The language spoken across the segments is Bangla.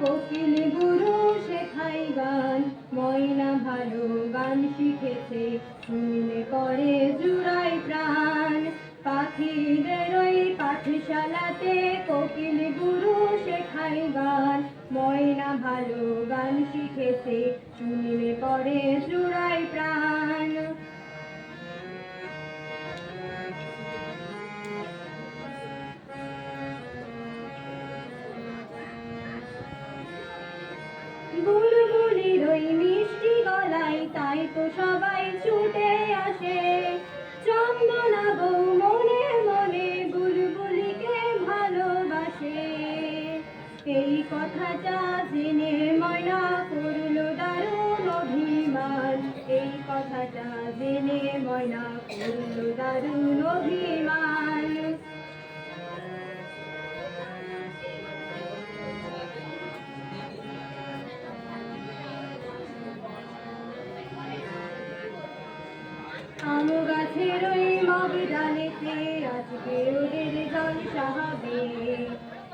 কোকিল গুরু শেখাই গান, ময়না ভালো গান শিখেছে, শুনলে পরে জুড়াই প্রাণ। পাখিদের ওই পাঠশালাতে কোকিল গুরু শেখাই গান, ময়না ভালো গান শিখেছে, শুনলে পরে জুড়াই প্রাণ। বুলবুলির ওই মিষ্টি গলায় তাই তো সবাই ছুটে আসে, চন্দনা বউ মনে মনে বুলবুলিকে ভালোবাসে। এই কথাটা জেনে ময়না করলো দারুণ অভিমান, এই কথাটা জেনে ময়না করলো দারুণ অভিমান। আম গাছের ওই মগ ডালেতে আজকে ওদের জলসা হবে,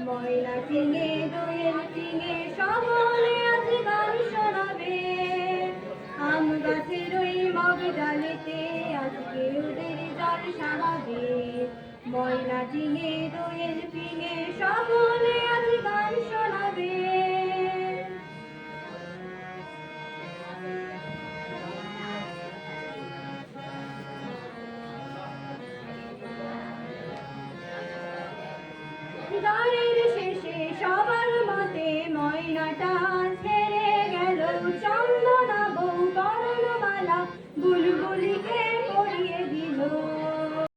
ময়না চিঙে দোয়েল চিঙে সকলে আজ গান শোনাবে। আম গাছের ওই মগ ডালেতে আজকে ওদের জলসা হবে, ময়না চিঙে দোয়েল চিঙে সকলে আজ গান শোনাবে। গাড়ি